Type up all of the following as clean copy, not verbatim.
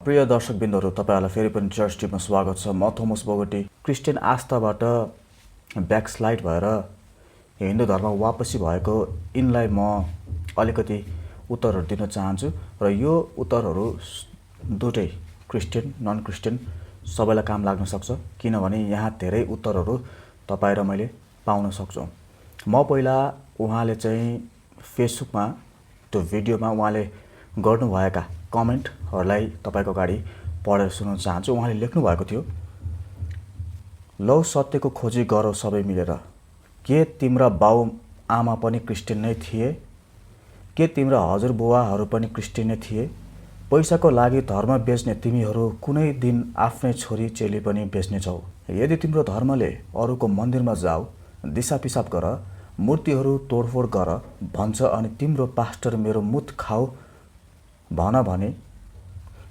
प्रिय दर्शकबिन्दुहरू, तपाईहरुलाई फेरि पनि चर्च टिपमा स्वागत छ। म थोमस बोगटी क्रिस्चियन आस्थाबाट ब्याकस्लाइड भएर हिन्दू धर्म वापसी भएको यिनलाई म अलिकति उत्तरहरू दिन चाहन्छु र यो उत्तरहरू दुटै क्रिस्चियन नन क्रिस्चियन सबैलाई काम लाग्न सक्छ, किनभने यहाँ धेरै उत्तरहरू तपाई र मैले पाउन सक्छौं। म पहिला उहाँले चाहिँ फेसबुकमा त्यो भिडियोमा उहाँले गर्नुभएका कमेन्टहरूलाई तपाईको अगाडि पढेर सुनाउन चाहन्छु। उहाँले लेख्नु भएको थियो, लौ सत्यको खोजी गरौ सबै मिलेर। के तिम्रा बाउ आमा पनि क्रिस्चियन नै थिए? के तिम्रा हजुरबुवाहरू पनि क्रिस्चियन नै थिए? पैसाको लागि धर्म बेच्ने तिमीहरू कुनै दिन आफ्नै छोरी चेली पनि बेच्नेछौ। यदि तिम्रो धर्मले अरूको मन्दिरमा जाऊ, दिशा पिसाब गर, मूर्तिहरू तोडफोड गर भन्छ अनि तिम्रो पास्टर मेरो मुत खाऊ भन भने,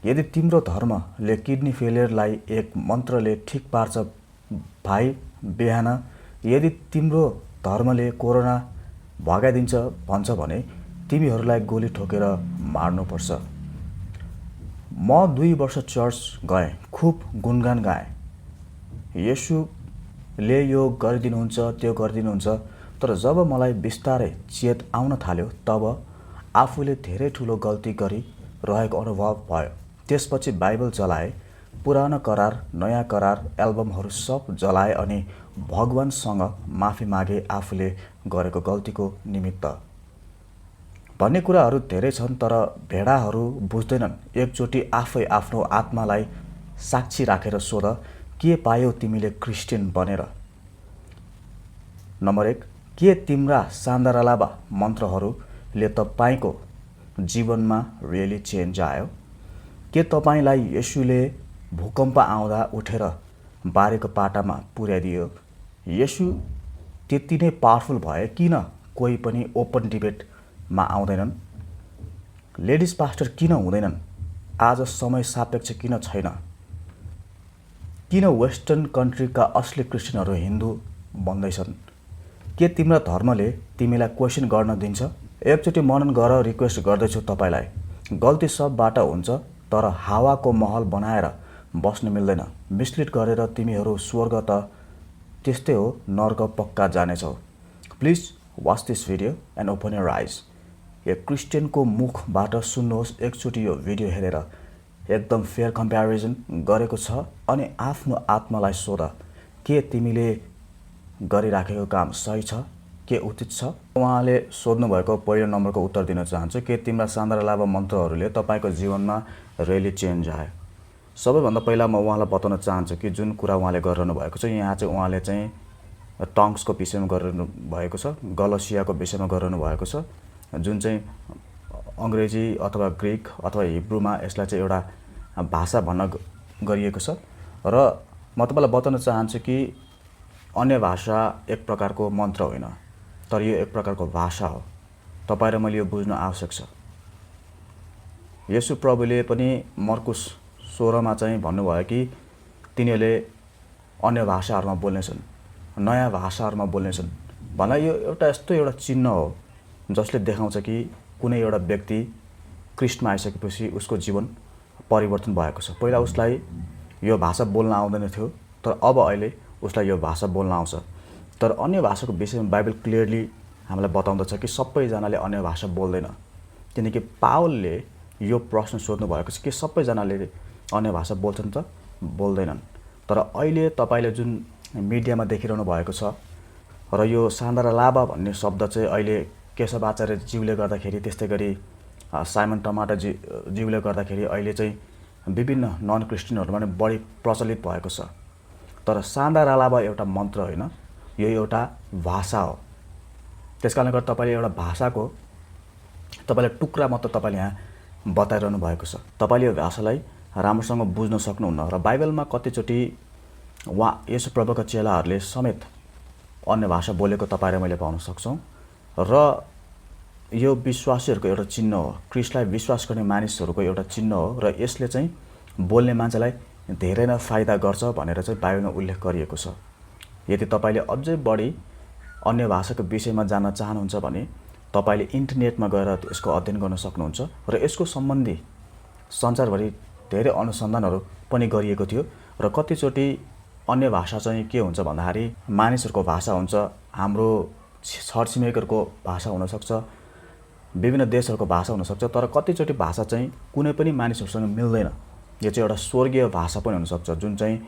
यदि तिम्रो धर्मले किडनी फेलियरलाई एक मन्त्रले ठिक पार्छ भाइ बिहान, यदि तिम्रो धर्मले कोरोना भगाइदिन्छ भन्छ भने तिमीहरूलाई गोली ठोकेर मार्नुपर्छ। म 2 वर्ष चर्च गएँ, खुब गुणगान गाएँ, येशूले यो गरिदिनुहुन्छ त्यो गरिदिनुहुन्छ। तर जब मलाई बिस्तारै चेत आउन थाल्यो तब आफूले धेरै ठुलो गल्ती गरी रहेको अनुभव भयो। त्यसपछि बाइबल जलाए, पुरानो करार नयाँ करार एल्बमहरू सब जलाए अनि भगवानसँग माफी मागे आफूले गरेको गल्तीको निमित्त। भन्ने कुराहरू धेरै छन्, तर भेडाहरू बुझ्दैनन्। एकचोटि आफै आफ्नो आत्मालाई साक्षी राखेर सोध, के पायौ तिमीले क्रिस्चियन बनेर? नम्बर 1, के तिम्रा सान्दारालाबा मन्त्रहरूले तपाईको जीवनमा रियली चेन्ज आयो? के तपाईलाई येशूले भूकम्प आउँदा उठेर बारेको पाटामा पुर्याइदियो? येशू त्यति नै पावरफुल भए किन कोही पनि ओपन डिबेटमा आउँदैनन्? लेडिज पास्टर किन हुँदैनन्? आज समय सापेक्ष किन छैन? किन वेस्टर्न कन्ट्रीका असली क्रिस्चियनहरू हिन्दू बन्दैछन्? के तिम्रा धर्मले तिमीलाई क्वेसन गर्न दिन्छ? एकचोटि मनन गर, रिक्वेस्ट गर्दैछु तपाईलाई। गल्ती सबबाट हुन्छ, तर हावाको महल बनाएर बस्न मिल्दैन। मिसलिड गरेर तिमीहरू स्वर्ग त त्यस्तै हो, नर्क पक्का जानेछौ। Please watch this video and open your eyes. एक क्रिस्चियनको मुखबाट सुन्नुहोस् एकचोटि यो भिडियो हेरेर। एकदम फेयर कम्प्यारिजन गरेको छ अनि आफ्नो आत्मालाई सोध, के तिमीले गरिराखेको काम सही छ, के उचित छ? उहाँले सोध्नु भएको पहिलो नम्बरको उत्तर दिन चाहन्छु, के तिम्रा सान्दारालाबा मन्त्रहरूले तपाईको जीवनमा रियली चेन्ज आयो? सबैभन्दा पहिला म उहाँलाई बताउन चाहन्छु कि जुन कुरा उहाँले गरिरहनु भएको छ, यहाँ चाहिँ उहाँले चाहिँ टङ्ग्सको विषयमा गरिरहनु भएको छ, गलसियाको विषयमा गरिरहनु भएको छ, जुन चाहिँ अङ्ग्रेजी अथवा ग्रिक अथवा हिब्रूमा यसलाई चाहिँ एउटा भाषा भन्न गरिएको छ। र म तपाईलाई बताउन चाहन्छु कि अन्य भाषा एक प्रकारको मन्त्र होइन, तर यो एक प्रकारको भाषा हो। तपाईँ र मैले यो बुझ्नु आवश्यक छ। येशू प्रभुले पनि मर्कुस 16 मा चाहिँ भन्नुभयो कि तिनीहरूले अन्य भाषाहरूमा बोल्नेछन्, नयाँ भाषाहरूमा बोल्नेछन् भन्दा यो एउटा चिन्ह हो जसले देखाउँछ कि कुनै एउटा व्यक्ति क्रिस्टमा आइसकेपछि उसको जीवन परिवर्तन भएको छ। पहिला उसलाई यो भाषा बोल्न आउँदैन थियो, तर अब अहिले उसलाई यो भाषा बोल्न आउँछ। तर अन्य भाषाको विषयमा बाइबल क्लियरली हामीलाई बताउँदछ कि सबैजनाले अन्य भाषा बोल्दैन, किनकि पावलले यो प्रश्न सोध्नु भएको छ कि सबैजनाले अन्य भाषा बोल्छन् त बोल्दैनन्। तर अहिले तपाईले जुन मिडियामा देखिरहनु भएको छ र यो सान्दारालाबा भन्ने शब्द चाहिँ अहिले केशव आचार्य ज्यूले गर्दाखेरि, त्यस्तै गरी साइमन टमाटा ज्यूले गर्दाखेरि अहिले चाहिँ विभिन्न नन क्रिस्चियनहरूमा पनि बढी प्रचलित भएको छ। तर सान्दारालाबा एउटा मन्त्र होइन, यो एउटा भाषा हो। त्यसकारणले गर्दा तपाईले एउटा भाषाको तपाईलाई टुक्रा मात्र तपाईले यहाँ बताइरहनु भएको छ। तपाईले यो भाषालाई राम्रोसँग बुझ्न सक्नुहुन्न र बाइबलमा कतिचोटि येशू प्रभुका चेलाहरूले समेत अन्य भाषा बोलेको तपाईँ र मैले पाउन सक्छौँ। र यो विश्वासीहरूको एउटा चिन्ह हो, क्रिस्टलाई विश्वास गर्ने मानिसहरूको एउटा चिन्ह हो र यसले चाहिँ बोल्ने मान्छेलाई धेरै नै फाइदा गर्छ भनेर चाहिँ बाइबलमा उल्लेख गरिएको छ। यदि तपाईले अझै बढी अन्य भाषाको विषयमा जान्न चाहनुहुन्छ भने तपाईले इन्टरनेटमा गएर यसको अध्ययन गर्न सक्नुहुन्छ र यसको सम्बन्धी संसारभरि धेरै अनुसन्धानहरू पनि गरिएको थियो र कतिचोटि अन्य भाषा चाहिँ के हुन्छ भन्दाखेरि मानिसहरूको भाषा हुन्छ, हाम्रो छरछिमेकीहरूको भाषा हुनसक्छ, विभिन्न देशहरूको भाषा हुनसक्छ, तर कतिचोटि भाषा चाहिँ कुनै पनि मानिसहरूसँग मिल्दैन। यो चाहिँ एउटा स्वर्गीय भाषा पनि हुनसक्छ जुन चाहिँ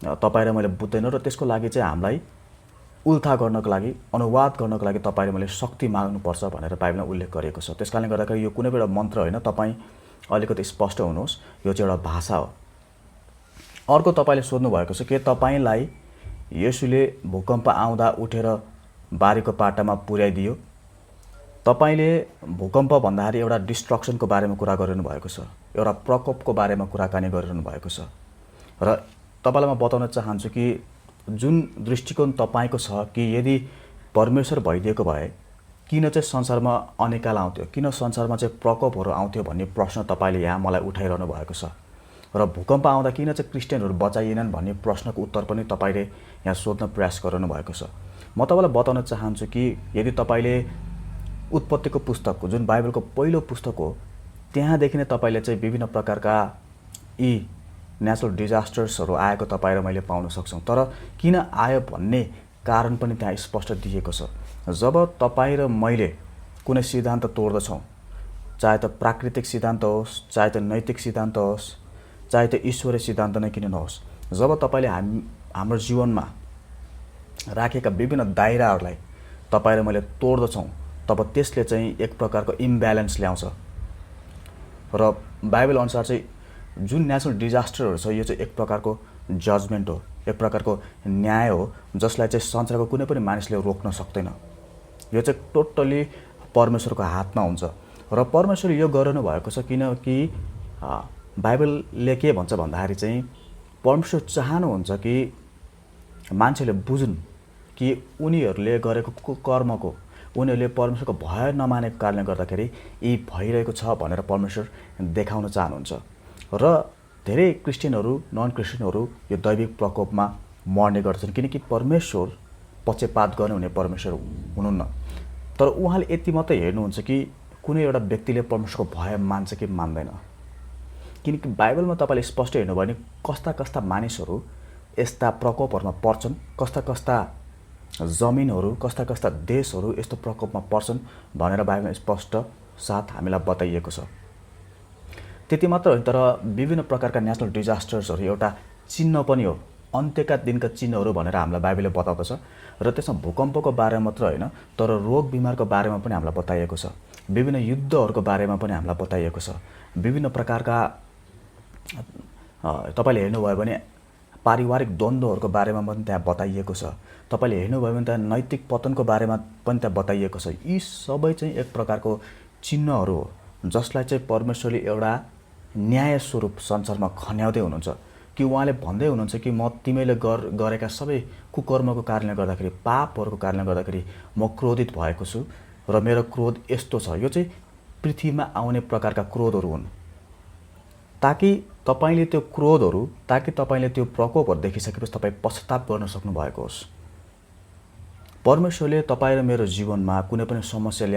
तपाईँ र मैले बुझ्दैन र त्यसको लागि चाहिँ हामीलाई उल्था गर्नको लागि, अनुवाद गर्नको लागि तपाईँ र मैले शक्ति माग्नुपर्छ भनेर बाइबलमा उल्लेख गरिएको छ। त्यसकारणले गर्दाखेरि यो कुनै एउटा मन्त्र होइन, तपाईँ अलिकति स्पष्ट हुनुहोस्, यो चाहिँ एउटा भाषा हो। अर्को तपाईँले सोध्नु भएको छ कि तपाईँलाई येशूले भूकम्प आउँदा उठेर बारीको पाटामा पुर्याइदियो। तपाईँले भूकम्प भन्दाखेरि एउटा डिस्ट्रक्सनको बारेमा कुरा गरिरहनु भएको छ, एउटा प्रकोपको बारेमा कुराकानी गरिरहनु भएको छ। र तपाईँलाई म बताउन चाहन्छु कि जुन दृष्टिकोण तपाईँको छ कि यदि परमेश्वर भइदिएको भए किन चाहिँ संसारमा अनिकाल आउँथ्यो, किन संसारमा चाहिँ प्रकोपहरू आउँथ्यो भन्ने प्रश्न तपाईँले यहाँ मलाई उठाइरहनु भएको छ। र भूकम्प आउँदा किन चाहिँ क्रिस्चियनहरू बचाइएनन् भन्ने प्रश्नको उत्तर पनि तपाईँले यहाँ सोध्न प्रयास गरिरहनु भएको छ। म तपाईँलाई बताउन चाहन्छु कि यदि तपाईँले उत्पत्तिको पुस्तकको, जुन बाइबलको पहिलो पुस्तक हो, त्यहाँदेखि नै तपाईँले चाहिँ विभिन्न प्रकारका यी नेचुरल डिजास्टर्सहरू आएको तपाईँ र मैले पाउन सक्छौँ। तर किन आयो भन्ने कारण पनि त्यहाँ स्पष्ट दिएको छ। जब तपाईँ र मैले कुनै सिद्धान्त तोड्दछौँ, चाहे त प्राकृतिक सिद्धान्त होस्, चाहे त नैतिक सिद्धान्त होस्, चाहे त ईश्वरीय सिद्धान्त नै किन नहोस्, जब तपाईँले हाम्रो जीवनमा राखेका विभिन्न दायराहरूलाई तपाईँ र मैले तोड्दछौँ, तब त्यसले चाहिँ एक प्रकारको इम्ब्यालेन्स ल्याउँछ। र बाइबल अनुसार चाहिँ जुन नेचुरल डिजास्टरहरू छ, यो चाहिँ एक प्रकारको जजमेन्ट हो, एक प्रकारको न्याय हो, जसलाई चाहिँ संसारको कुनै पनि मानिसले रोक्न सक्दैन। यो चाहिँ टोटल्ली परमेश्वरको हातमा हुन्छ। र परमेश्वरले यो गरिरहनु भएको छ किनकि बाइबलले के भन्छ भन्दाखेरि चाहिँ परमेश्वर चाहनुहुन्छ कि मान्छेले बुझुन् कि उनीहरूले गरेको कर्मको, उनीहरूले परमेश्वरको भय नमानेको कारणले गर्दाखेरि यी भइरहेको छ भनेर परमेश्वर देखाउन चाहनुहुन्छ। र धेरै क्रिस्चियनहरू, नन क्रिस्चियनहरू यो दैविक प्रकोपमा मर्ने गर्छन् किनकि परमेश्वर पक्षपात गर्ने हुने परमेश्वर हुनुहुन्न। तर उहाँले यति मात्रै हेर्नुहुन्छ कि कुनै एउटा व्यक्तिले परमेश्वरको भय मान्छ कि मान्दैन। किनकि बाइबलमा तपाईँले स्पष्ट हेर्नुभयो भने कस्ता कस्ता मानिसहरू यस्ता प्रकोपहरूमा पर्छन्, कस्ता कस्ता जमिनहरू, कस्ता कस्ता देशहरू यस्तो प्रकोपमा पर्छन् भनेर बाइबलमा स्पष्ट साथ हामीलाई बताइएको छ। त्यति मात्र होइन, तर विभिन्न प्रकारका नेचुरल डिजास्टर्सहरू एउटा चिन्ह पनि हो, अन्त्यका दिनका चिन्हहरू भनेर हामीलाई बाइबलले बताउँदछ। र त्यसमा भूकम्पको बारेमा मात्र होइन, तर रोग बिमारको बारेमा पनि हामीलाई बताइएको छ, विभिन्न युद्धहरूको बारेमा पनि हामीलाई बताइएको छ, विभिन्न प्रकारका तपाईँले हेर्नुभयो भने पारिवारिक द्वन्द्वहरूको बारेमा पनि त्यहाँ बताइएको छ, तपाईँले हेर्नुभयो भने त्यहाँ नैतिक पतनको बारेमा पनि त्यहाँ बताइएको छ। यी सबै चाहिँ एक प्रकारको चिन्हहरू हो जसलाई चाहिँ परमेश्वरले एउटा न्याय स्वरूप संसारमा खन्याउँदै हुनुहुन्छ कि उहाँले भन्दै हुनुहुन्छ कि म तिमीले गरेका सबै कुकर्मको कारणले गर्दाखेरि, पापहरूको कारणले गर्दाखेरि म क्रोधित भएको छु र मेरो क्रोध यस्तो छ। यो चाहिँ पृथ्वीमा आउने प्रकारका क्रोधहरू हुन् ताकि तपाईँले त्यो क्रोधहरू, ताकि तपाईँले त्यो प्रकोपहरू देखिसकेपछि तपाईँ पश्चाताप गर्न सक्नु भएको होस्। परमेश्वरले तपाईँ र मेरो जीवनमा कुनै पनि समस्या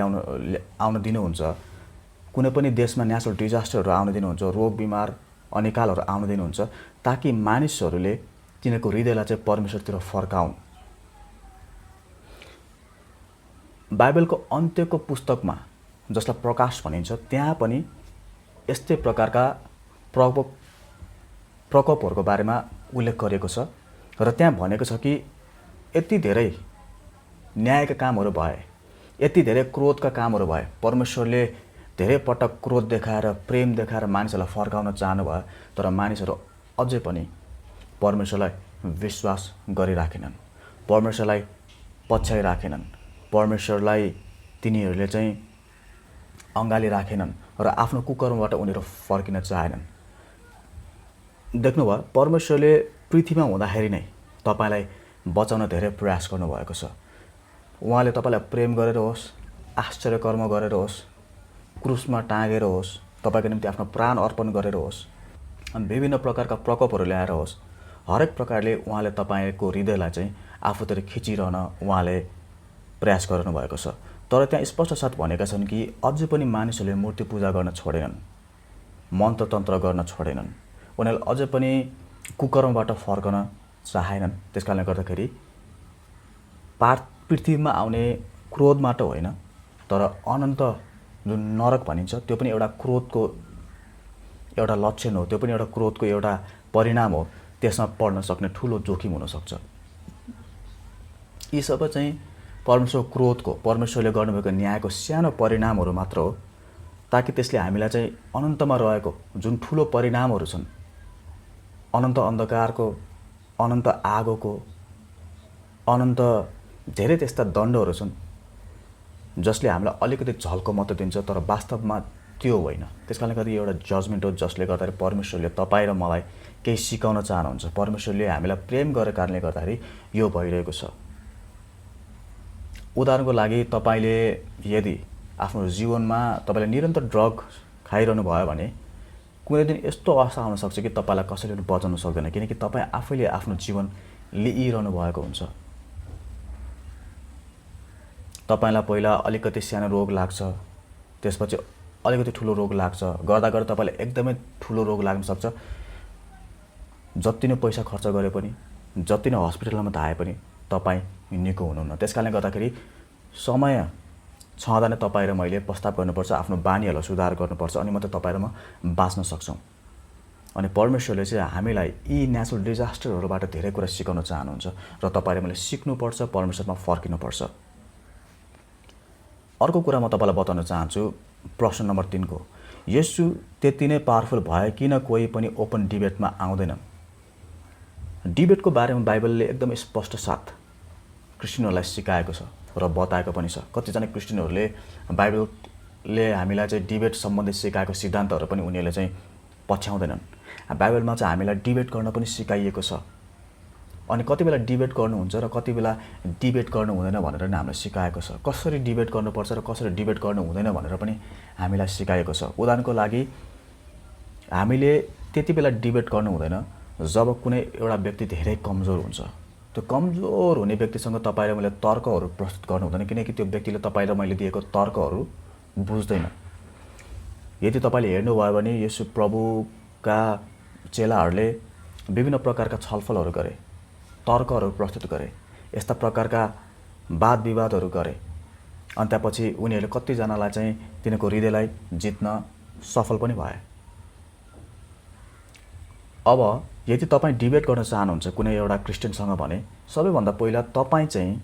आउन दिनुहुन्छ, कुनै पनि देशमा नेचुरल डिजास्टरहरू आउन दिनुहुन्छ, रोग बिमार अनिकालहरू आउन दिनुहुन्छ ताकि मानिसहरूले तिनीहरूको हृदयलाई चाहिँ परमेश्वरतिर फर्काउन्। बाइबलको अन्त्यको पुस्तकमा जसलाई प्रकाश भनिन्छ, त्यहाँ पनि यस्तै प्रकारका प्रकोपहरूको बारेमा उल्लेख गरिएको छ। र त्यहाँ भनेको छ कि यति धेरै न्यायका कामहरू भए, यति धेरै क्रोधका कामहरू भए, परमेश्वरले धेरै पटक क्रोध देखाएर, प्रेम देखाएर मानिसहरूलाई फर्काउन चाहनुभयो, तर मानिसहरू अझै पनि परमेश्वरलाई विश्वास गरिराखेनन्, परमेश्वरलाई पछ्याइराखेनन्, परमेश्वरलाई तिनीहरूले चाहिँ अँगाली राखेनन् र आफ्नो कुकर्मबाट उनीहरू फर्किन चाहेनन्। देख्नुभयो, परमेश्वरले पृथ्वीमा हुँदाखेरि नै तपाईँलाई बचाउन धेरै प्रयास गर्नुभएको छ। उहाँले तपाईँलाई प्रेम गरेर होस्, आश्चर्य कर्म गरेर होस्, क्रुसमा टाँगेर होस्, तपाईँको निम्ति आफ्नो प्राण अर्पण गरेर होस्, विभिन्न प्रकारका प्रकोपहरू ल्याएर होस्, हरेक प्रकारले उहाँले तपाईँको हृदयलाई चाहिँ आफूतिर खिचिरहन उहाँले प्रयास गर्नुभएको छ। तर त्यहाँ स्पष्ट साथ भनेका छन् कि अझै पनि मानिसहरूले मूर्ति पूजा गर्न छोडेनन्, मन्त्रतन्त्र गर्न छोडेनन्, उनीहरूले अझै पनि कुकर्मबाट फर्कन चाहेनन्। त्यस कारणले गर्दाखेरि पृथ्वीमा आउने क्रोधबाट होइन, तर अनन्त जुन नरक भनिन्छ त्यो पनि एउटा क्रोधको एउटा लक्षण हो, त्यो पनि एउटा क्रोधको एउटा परिणाम हो। त्यसमा पर्न सक्ने ठुलो जोखिम हुनसक्छ। यी सबै चाहिँ परमेश्वरको क्रोधको, परमेश्वरले गर्नुभएको न्यायको सानो परिणामहरू मात्र हो, ताकि त्यसले हामीलाई चाहिँ अनन्तमा रहेको जुन ठुलो परिणामहरू छन्, अनन्त अन्धकारको, अनन्त आगोको, अनन्त धेरै त्यस्ता दण्डहरू छन् जसले हामीलाई अलिकति झल्को मात्र दिन्छ, तर वास्तवमा त्यो होइन। त्यस कारणले गर्दा एउटा जजमेन्ट हो जसले गर्दाखेरि परमेश्वरले तपाईँ र मलाई केही सिकाउन चाहनुहुन्छ। परमेश्वरले हामीलाई प्रेम गरेको कारणले गर्दाखेरि यो भइरहेको छ। उदाहरणको लागि तपाईँले यदि आफ्नो जीवनमा तपाईँले निरन्तर ड्रग खाइरहनु भयो भने कुनै दिन यस्तो अवस्था आउन सक्छ कि तपाईँलाई कसैले पनि बचाउन सक्दैन, किनकि तपाईँ आफैले आफ्नो जीवन लिइरहनु भएको हुन्छ। तपाईँलाई पहिला अलिकति सानो रोग लाग्छ, त्यसपछि अलिकति ठुलो रोग लाग्छ, गर्दा गर्दा तपाईँलाई एकदमै ठुलो रोग लाग्न सक्छ। जति नै पैसा खर्च गरे पनि, जति नै हस्पिटलमा धाए पनि तपाईँ निको हुनुहुन्न। त्यस कारणले गर्दाखेरि समय छँदा नै तपाईँ र मैले प्रस्ताव गर्नुपर्छ, आफ्नो बानीहरूलाई सुधार गर्नुपर्छ, अनि मात्रै तपाईँ र म बाँच्न सक्छौँ। अनि परमेश्वरले चाहिँ हामीलाई यी नेचुरल डिजास्टरहरूबाट धेरै कुरा सिकाउन चाहनुहुन्छ र तपाईँ र मैले सिक्नुपर्छ, परमेश्वरमा फर्किनुपर्छ। अर्को कुरा म तपाईँलाई बताउन चाहन्छु, प्रश्न नम्बर 3 को, येशू त्यति नै पावरफुल भए किन कोही पनि ओपन डिबेटमा आउँदैनन्? डिबेटको बारेमा बाइबलले एकदम स्पष्ट साथ क्रिस्चियनहरूलाई सिकाएको छ र बताएको पनि छ। कतिजना क्रिस्चियनहरूले बाइबलले हामीलाई चाहिँ डिबेट सम्बन्धी सिकाएको सिद्धान्तहरू पनि उनीहरूले चाहिँ पछ्याउँदैनन्। बाइबलमा चाहिँ हामीलाई डिबेट गर्न पनि सिकाइएको छ, अनि कति बेला डिबेट गर्नुहुन्छ र कति बेला डिबेट गर्नु हुँदैन भनेर नै हामीलाई सिकाएको छ। कसरी डिबेट गर्नुपर्छ र कसरी डिबेट गर्नु हुँदैन भनेर पनि हामीलाई सिकाएको छ। उदाहरणको लागि हामीले त्यति बेला डिबेट गर्नु हुँदैन जब कुनै एउटा व्यक्ति धेरै कमजोर हुन्छ। त्यो कमजोर हुने व्यक्तिसँग तपाईँ र मैले तर्कहरू प्रस्तुत गर्नु हुँदैन, किनकि त्यो व्यक्तिले तपाईँ र मैले दिएको तर्कहरू बुझ्दैन। यदि तपाईँले हेर्नुभयो भने येशू प्रभुका चेलाहरूले विभिन्न प्रकारका छलफलहरू गरे, तर्कहरू प्रस्तुत गरे, यस्ता प्रकारका वाद विवादहरू गरे, अनि त्यसपछि उनीहरूले कतिजनालाई चाहिँ तिनीहरूको हृदयलाई जित्न सफल पनि भए। अब यदि तपाईँ डिबेट गर्न चाहनुहुन्छ कुनै एउटा क्रिस्चियनसँग भने सबैभन्दा पहिला तपाईँ चाहिँ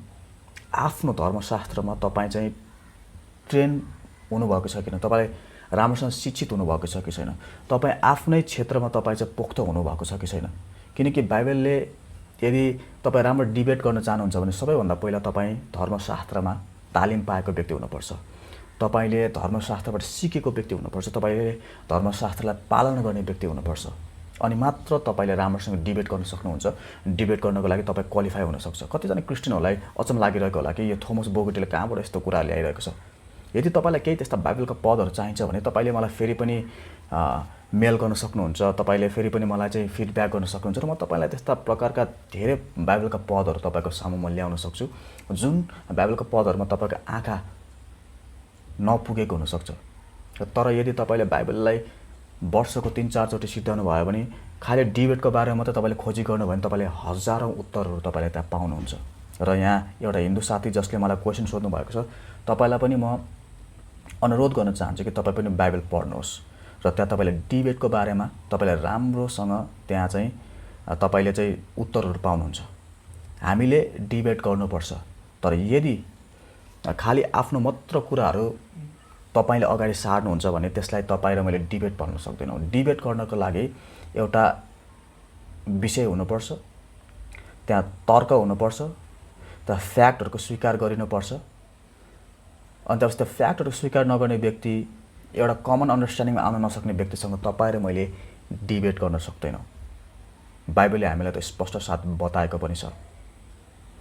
आफ्नो धर्मशास्त्रमा तपाईँ चाहिँ ट्रेन हुनुभएको छ कि छैन, तपाईँ राम्रोसँग शिक्षित हुनुभएको छ कि छैन, तपाईँ आफ्नै क्षेत्रमा तपाईँ चाहिँ पोख्त हुनुभएको छ कि छैन। किनकि बाइबलले यदि तपाईँ राम्रो डिबेट गर्न चाहनुहुन्छ भने सबैभन्दा पहिला तपाईँ धर्मशास्त्रमा तालिम पाएको व्यक्ति हुनुपर्छ, तपाईँले धर्मशास्त्रबाट सिकेको व्यक्ति हुनुपर्छ, तपाईँले धर्मशास्त्रलाई पालन गर्ने व्यक्ति हुनुपर्छ, अनि मात्र तपाईँले राम्रोसँग डिबेट गर्न सक्नुहुन्छ। डिबेट गर्नको लागि तपाईँ क्वालिफाई हुनसक्छ। कतिजना क्रिस्चियनहरूलाई अचम्म लागिरहेको होला कि यो थोमस बोगटीले कहाँबाट यस्तो कुरा ल्याइरहेको छ। यदि तपाईँलाई केही त्यस्ता बाइबलका पदहरू चाहिन्छ भने तपाईँले मलाई फेरि पनि मेल गर्न सक्नुहुन्छ, तपाईँले फेरि पनि मलाई चाहिँ फिडब्याक गर्न सक्नुहुन्छ र म तपाईँलाई त्यस्ता प्रकारका धेरै बाइबलका पदहरू तपाईँको सामुमा ल्याउन सक्छु जुन बाइबलका पदहरूमा तपाईँको आँखा नपुगेको हुनसक्छ। तर यदि तपाईँले बाइबललाई वर्षको 3-4 चोटि सिद्धाउनु भयो भने खालि डिबेटको बारेमा मात्रै तपाईँले खोजी गर्नुभयो भने तपाईँले हजारौँ उत्तरहरू तपाईँले त्यहाँ पाउनुहुन्छ। र यहाँ एउटा हिन्दू साथी जसले मलाई क्वेसन सोध्नु भएको छ, तपाईँलाई पनि म अनुरोध गर्न चाहन्छु कि तपाईँ पनि बाइबल पढ्नुहोस् र त्यहाँ तपाईँले डिबेटको बारेमा तपाईँले राम्रोसँग त्यहाँ चाहिँ तपाईँले चाहिँ उत्तरहरू पाउनुहुन्छ। हामीले डिबेट गर्नुपर्छ, तर यदि खालि आफ्नो मात्र कुराहरू तपाईँले अगाडि सार्नुहुन्छ भने त्यसलाई तपाईँ र मैले डिबेट भन्न सक्दैनौँ। डिबेट गर्नको लागि एउटा विषय हुनुपर्छ, त्यहाँ तर्क हुनुपर्छ, त्यहाँ फ्याक्टहरूको स्वीकार गरिनुपर्छ, अनि त्यसपछि त्यो फ्याक्टहरू स्वीकार नगर्ने व्यक्ति, एउटा कमन अन्डरस्ट्यान्डिङमा आउन नसक्ने व्यक्तिसँग तपाईँ र मैले डिबेट गर्न सक्दैनौँ। बाइबलले हामीलाई त स्पष्ट साथ बताएको पनि छ।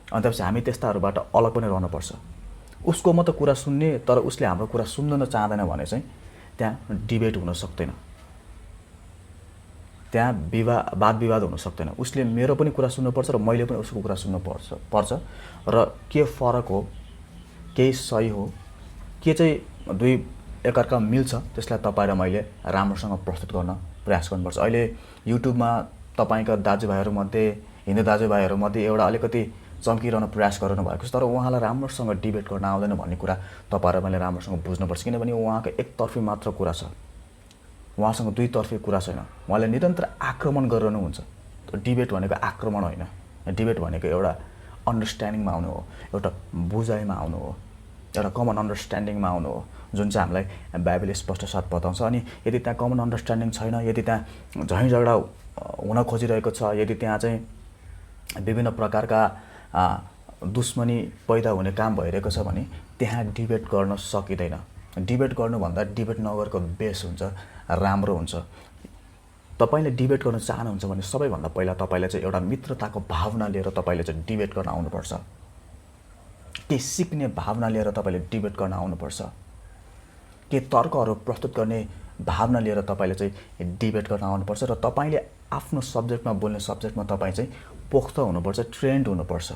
अनि त्यसपछि हामी त्यस्ताहरूबाट अलग पनि रहनुपर्छ। उसको मात्र कुरा सुन्ने तर उसले हाम्रो कुरा सुन्न चाहँदैन भने चाहिँ त्यहाँ डिबेट हुन सक्दैन, त्यहाँ वाद विवाद हुन सक्दैन। उसले मेरो पनि कुरा सुन्नुपर्छ र मैले पनि उसको कुरा सुन्नुपर्छ र के फरक हो, केही सही हो, के चाहिँ दुई एकअर्का मिल्छ त्यसलाई तपाईँ र मैले राम्रोसँग प्रस्तुत गर्न प्रयास गर्नुपर्छ। अहिले युट्युबमा तपाईँका दाजुभाइहरूमध्ये हिन्दू दाजुभाइहरूमध्ये एउटा अलिकति चम्किरहन प्रयास गर्नु भएको छ, तर उहाँलाई राम्रोसँग डिबेट गर्न आउँदैन भन्ने कुरा तपाईँ र मैले राम्रोसँग बुझ्नुपर्छ। किनभने उहाँको एकतर्फी मात्र कुरा छ, उहाँसँग दुईतर्फी कुरा छैन। उहाँले निरन्तर आक्रमण गरिरहनुहुन्छ। डिबेट भनेको आक्रमण होइन, डिबेट भनेको एउटा अन्डरस्ट्यान्डिङमा आउनु हो, एउटा बुझाइमा आउनु हो, एउटा कमन अन्डरस्ट्यान्डिङमा आउनु हो, जुन चाहिँ हामीलाई बाइबलले स्पष्ट साथ बताउँछ। अनि यदि त्यहाँ कमन अन्डरस्ट्यान्डिङ छैन, यदि त्यहाँ झैँ झगडा हुन खोजिरहेको छ, यदि त्यहाँ चाहिँ विभिन्न प्रकारका दुश्मनी पैदा हुने काम भइरहेको छ भने त्यहाँ डिबेट गर्न सकिँदैन। डिबेट गर्नुभन्दा डिबेट नगरेको बेस हुन्छ, राम्रो हुन्छ। तपाईँले डिबेट गर्न चाहनुहुन्छ भने सबैभन्दा पहिला तपाईँले चाहिँ एउटा मित्रताको भावना लिएर तपाईँले चाहिँ डिबेट गर्न आउनुपर्छ। के सिक्ने भावना लिएर तपाईँले डिबेट गर्न आउनुपर्छ। के तर्कहरू प्रस्तुत गर्ने भावना लिएर तपाईँले चाहिँ डिबेट गर्न आउनुपर्छ। र तपाईँले आफ्नो सब्जेक्टमा बोल्ने सब्जेक्टमा तपाईँ चाहिँ पोख्त हुनुपर्छ, ट्रेन्ड हुनुपर्छ,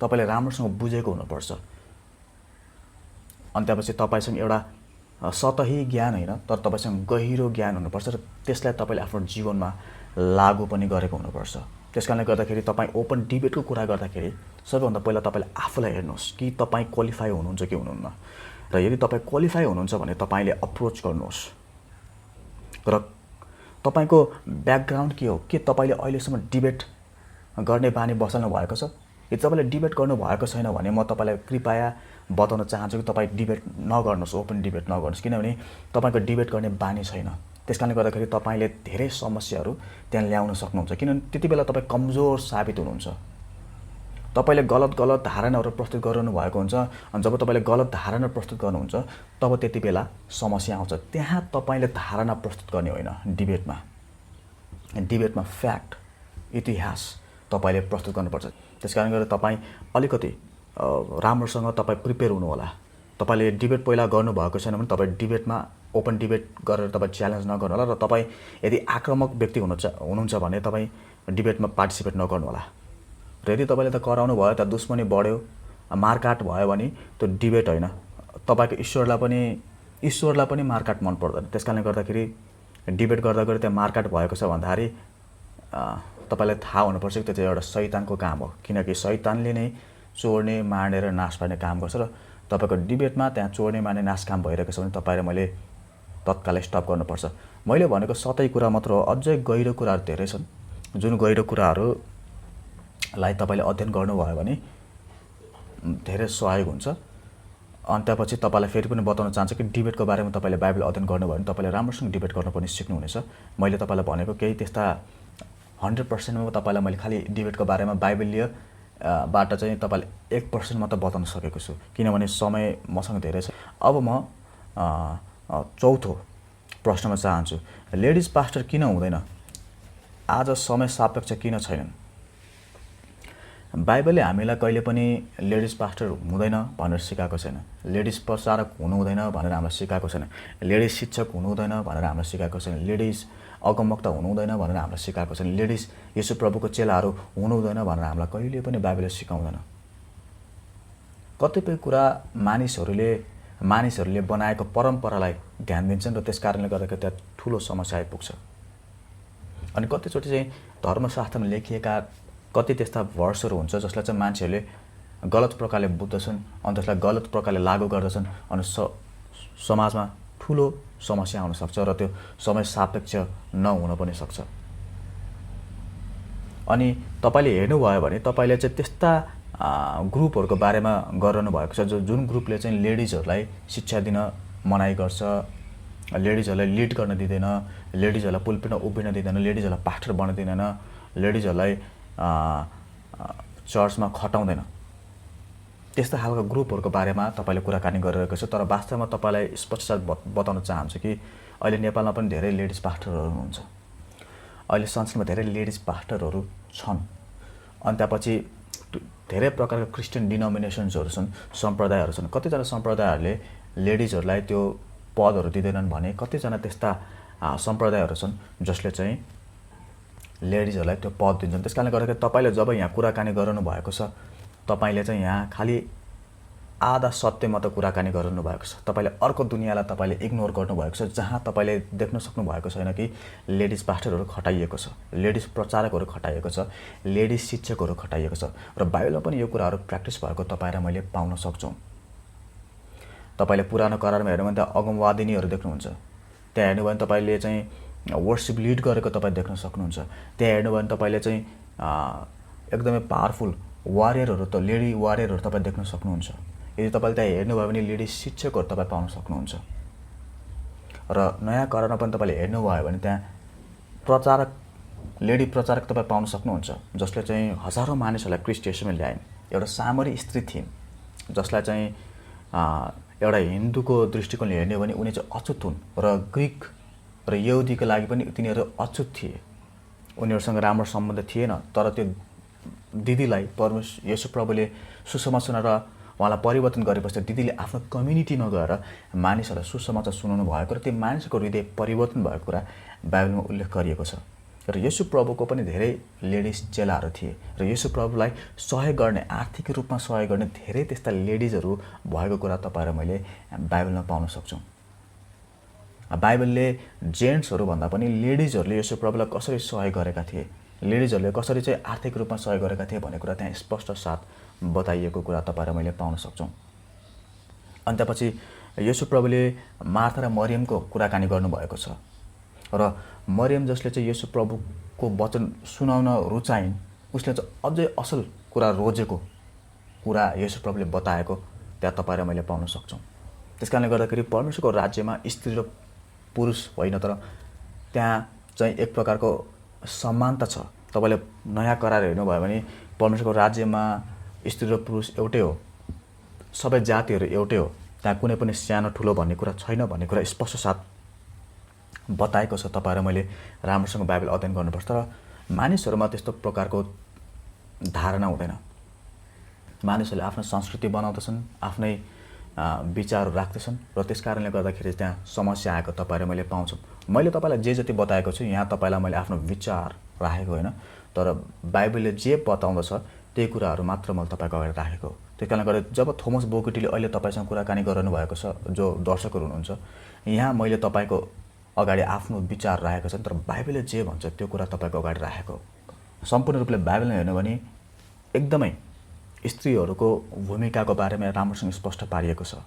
तपाईँले राम्रोसँग बुझेको हुनुपर्छ। अनि त्यसपछि तपाईँसँग एउटा सतही ज्ञान होइन, तर तपाईँसँग गहिरो ज्ञान हुनुपर्छ र त्यसलाई तपाईँले आफ्नो जीवनमा लागू पनि गरेको हुनुपर्छ। त्यस कारणले गर्दाखेरि तपाईँ ओपन डिबेटको कुरा गर्दाखेरि सबैभन्दा पहिला तपाईँले आफूलाई हेर्नुहोस् कि तपाईँ क्वालिफाई हुनुहुन्छ कि हुनुहुन्न। र यदि तपाईँ क्वालिफाई हुनुहुन्छ भने तपाईँले अप्रोच गर्नुहोस्। र तपाईँको ब्याकग्राउन्ड के हो, के तपाईँले अहिलेसम्म डिबेट गर्ने बानी बसाल्नु भएको छ। यदि तपाईँले डिबेट गर्नुभएको छैन भने म तपाईँलाई कृपया बताउन चाहन्छु कि तपाईँ डिबेट नगर्नुहोस्, ओपन डिबेट नगर्नुहोस्। किनभने तपाईँको डिबेट गर्ने बानी छैन। त्यस कारणले गर्दाखेरि तपाईँले धेरै समस्याहरू त्यहाँ ल्याउन सक्नुहुन्छ। किनभने त्यति बेला तपाईँ कमजोर साबित हुनुहुन्छ। तपाईँले गलत धारणाहरू प्रस्तुत गरिरहनु भएको हुन्छ। अनि जब तपाईँले गलत धारणा प्रस्तुत गर्नुहुन्छ तब त्यति बेला समस्या आउँछ। त्यहाँ तपाईँले धारणा प्रस्तुत गर्ने होइन, डिबेटमा फ्याक्ट, इतिहास तपाईँले प्रस्तुत गर्नुपर्छ। त्यस कारणले गर्दा तपाईँ अलिकति राम्रोसँग तपाईँ प्रिपेयर हुनु होला। तपाईँले डिबेट पहिला गर्नुभएको छैन भने तपाईँ डिबेटमा ओपन डिबेट गरेर तपाईँ च्यालेन्ज नगर्नु होला। र तपाईँ यदि आक्रामक व्यक्ति हुनुहुन्छ भने तपाईँ डिबेटमा पार्टिसिपेट नगर्नु होला। र यदि तपाईँले त कराउनु भयो, त दुश्मनी बढ्यो, मारकाट भयो भने त्यो डिबेट होइन। तपाईँको ईश्वरलाई पनि मारकाट मन पर्दैन। त्यस कारणले गर्दाखेरि डिबेट गर्दा गर्दै त्यहाँ मारकाट भएको छ भन्दाखेरि तपाईँलाई थाहा हुनुपर्छ कि त्यो चाहिँ एउटा शैतानको काम हो। किनकि शैतानले नै चोर्ने, मार्ने र नाश पार्ने काम गर्छ। र तपाईँको डिबेटमा त्यहाँ चोर्ने, मार्ने, नाश काम भइरहेको छ भने तपाईँ र मैले तत्कालै स्टप गर्नुपर्छ। मैले भनेको सतै कुरा मात्र हो, अझै गहिरो कुराहरू धेरै छन्। जुन गहिरो कुराहरूलाई तपाईँले अध्ययन गर्नुभयो भने धेरै सहयोग हुन्छ। अनि त्यसपछि तपाईँलाई फेरि पनि बताउन चाहन्छु कि डिबेटको बारेमा तपाईँले बाइबल अध्ययन गर्नुभयो भने तपाईँले राम्रोसँग डिबेट गर्न पनि सिक्नुहुनेछ। मैले तपाईँलाई भनेको केही त्यस्ता 100%मा तपाईँलाई मैले खालि डिबेटको बारेमा बाइबलीय बाट चाहिँ तपाईँले 1% मात्र बताउन सकेको छु, किनभने समय मसँग धेरै छ। अब म चौथो प्रश्नमा चाहन्छु, लेडिज पास्टर किन हुँदैन? आज समय सापेक्ष किन छैनन्? बाइबलले हामीलाई कहिले पनि लेडिज पास्टर हुँदैन भनेर सिकाएको छैन, लेडिज प्रचारक हुनु हुँदैन भनेर हामीलाई सिकाएको छैन, लेडिज शिक्षक हुनु हुँदैन भनेर हामीलाई सिकाएको छैन, लेडिज अगमवक्ता हुनु हुँदैन भनेर हामीलाई सिकाएको छैन, लेडिज येशू प्रभुको चेलाहरू हुनु हुँदैन भनेर हामीलाई कहिले पनि बाइबलले सिकाउँदैन। कतिपय कुरा मानिसहरूले बनाएको परम्परालाई ध्यान दिन्छन् र त्यस कारणले गर्दाखेरि त्यहाँ ठुलो समस्या आइपुग्छ। अनि कतिचोटि चाहिँ धर्मशास्त्रमा लेखिएका कति त्यस्ता भर्सहरू हुन्छ जसलाई चाहिँ मान्छेहरूले गलत प्रकारले बुझ्दछन् अनि त्यसलाई गलत प्रकारले लागू गर्दछन् अनि समाजमा ठुलो समस्या आउन सक्छ र त्यो समय सापेक्ष नहुन पनि सक्छ। अनि तपाईँले हेर्नुभयो भने तपाईँले चाहिँ त्यस्ता ग्रुपहरूको बारेमा गरिरहनु भएको छ जुन ग्रुपले चाहिँ लेडिजहरूलाई शिक्षा दिन मनाइ गर्छ, लेडिजहरूलाई लिड गर्न दिँदैन, लेडिजहरूलाई पुलपिटमा उभिन दिँदैन, लेडिजहरूलाई पास्टर बन्न दिँदैन, लेडिजहरूलाई चर्चमा खटाउँदैन। त्यस्ता खालको ग्रुपहरूको बारेमा तपाईँले कुराकानी गरिरहेको छ। तर वास्तवमा तपाईँलाई स्पष्ट बताउन चाहन्छु कि अहिले नेपालमा पनि धेरै लेडिज पास्टरहरू हुनुहुन्छ, अहिले संसारमा धेरै लेडिज पास्टरहरू छन्। अनि त्यसपछि धेरै प्रकारका क्रिस्चियन डिनोमिनेसन्सहरू छन्, सम्प्रदायहरू छन्। कतिजना सम्प्रदायहरूले लेडिजहरूलाई त्यो पदहरू दिँदैनन् भने कतिजना त्यस्ता सम्प्रदायहरू छन् जसले चाहिँ लेडिजहरूलाई त्यो पद दिन्छन्। त्यस कारणले गर्दाखेरि तपाईँले जब यहाँ कुराकानी गरिरहनु भएको छ, तपाईँले चाहिँ यहाँ खालि आधा सत्य मात्र कुराकानी गर्नुभएको छ। तपाईँले अर्को दुनियाँलाई तपाईँले इग्नोर गर्नुभएको छ, जहाँ तपाईँले देख्न सक्नुभएको छैन कि लेडिज पास्टरहरू खटाइएको छ, लेडिज प्रचारकहरू खटाइएको छ, लेडिज शिक्षकहरू खटाइएको छ। र बाइबलमा पनि यो कुराहरू प्र्याक्टिस भएको तपाईँ र मैले पाउन सक्छौँ। तपाईँले पुरानो करारमा हेर्नु भने त्यहाँ अगमवादिनीहरू देख्नुहुन्छ, त्यहाँ हेर्नुभयो भने तपाईँले चाहिँ वर्सिप लिड गरेको तपाईँ देख्न सक्नुहुन्छ, त्यहाँ हेर्नुभयो भने तपाईँले चाहिँ एकदमै पावरफुल वारियरहरू त लेडी वारियरहरू तपाईँ देख्न सक्नुहुन्छ। यदि तपाईँले त्यहाँ हेर्नुभयो भने लेडी शिक्षकहरू तपाईँ पाउन सक्नुहुन्छ। र नयाँ करारमा पनि तपाईँले हेर्नुभयो भने त्यहाँ प्रचारक लेडी प्रचारक तपाईँ पाउन सक्नुहुन्छ, जसले चाहिँ हजारौँ मानिसहरूलाई क्रिस्टियसमा ल्याइन्। एउटा सामरी स्त्री थिइन्, जसलाई चाहिँ एउटा हिन्दूको दृष्टिकोणले हेर्ने हो भने उनी चाहिँ अछुत हुन्, र ग्रिक र यहुदीको लागि पनि तिनीहरू अछुत थिए। उनीहरूसँग राम्रो सम्बन्ध थिएन। तर त्यो दिदीलाई परमेश्वर येशू प्रभुले सुसमाचार सुनाएर उहाँलाई परिवर्तन गरेपछि दिदीले आफ्नो कम्युनिटीमा गएर मानिसहरूलाई सुसमाचार सुनाउनु भएको र त्यो मानिसको हृदय परिवर्तन भएको कुरा बाइबलमा उल्लेख गरिएको छ। र येशू प्रभुको पनि धेरै लेडिज चेलाहरू थिए र येशू प्रभुलाई सहयोग गर्ने, आर्थिक रूपमा सहयोग गर्ने धेरै त्यस्ता लेडिजहरू भएको कुरा तपाईँ र मैले बाइबलमा पाउन सक्छौँ। बाइबलले जेन्ट्सहरू भन्दा पनि लेडिजहरूले येशू प्रभुलाई कसरी सहयोग गरेका थिए, लेडिजहरूले कसरी चाहिँ आर्थिक रूपमा सहयोग गरेका थिए भन्ने कुरा त्यहाँ स्पष्ट साथ बताइएको कुरा तपाईँ र मैले पाउन सक्छौँ। अनि त्यसपछि येशू प्रभुले मार्था र मरियमको कुराकानी गर्नुभएको छ र मरियम जसले चाहिँ येशू प्रभुको वचन सुनाउन रुचाइन्, उसले चाहिँ अझै असल कुरा रोजेको कुरा येशू प्रभुले बताएको त्यहाँ तपाईँ र मैले पाउन सक्छौँ। त्यस कारणले गर्दाखेरि परमेश्वरको राज्यमा स्त्री र पुरुष होइन, तर त्यहाँ चाहिँ एक प्रकारको समानता छ। तपाईँले नयाँ करार हेर्नुभयो भने परमेश्वरको राज्यमा स्त्री र पुरुष एउटै हो, सबै जातिहरू एउटै हो, त्यहाँ कुनै पनि सानो ठुलो भन्ने कुरा छैन भन्ने कुरा स्पष्ट साथ बताएको छ। तपाईँ र मैले राम्रोसँग बाइबल अध्ययन गर्नुपर्छ। तर मानिसहरूमा त्यस्तो प्रकारको धारणा हुँदैन। मानिसहरूले आफ्नो संस्कृति बनाउँदछन्, आफ्नै विचारहरू राख्दछन् र त्यस कारणले गर्दाखेरि त्यहाँ समस्या आएको तपाईँ र मैले पाउँछौँ। मैले तपाईँलाई जे जति बताएको छु यहाँ तपाईँलाई मैले आफ्नो विचार राखेको होइन, तर बाइबलले जे बताउँदछ त्यही कुराहरू मात्र मैले तपाईँको अगाडि राखेको। त्यस कारणले गर्दा जब थोमस बोगटीले अहिले तपाईँसँग कुराकानी गरिरहनु भएको छ, जो दर्शकहरू हुनुहुन्छ, यहाँ मैले तपाईँको अगाडि आफ्नो विचार राखेको छ, तर बाइबलले जे भन्छ त्यो कुरा तपाईँको अगाडि राखेको। सम्पूर्ण रूपले बाइबलमा हेर्नु भने एकदमै स्त्रीहरूको भूमिकाको बारेमा राम्रोसँग स्पष्ट पारिएको छ।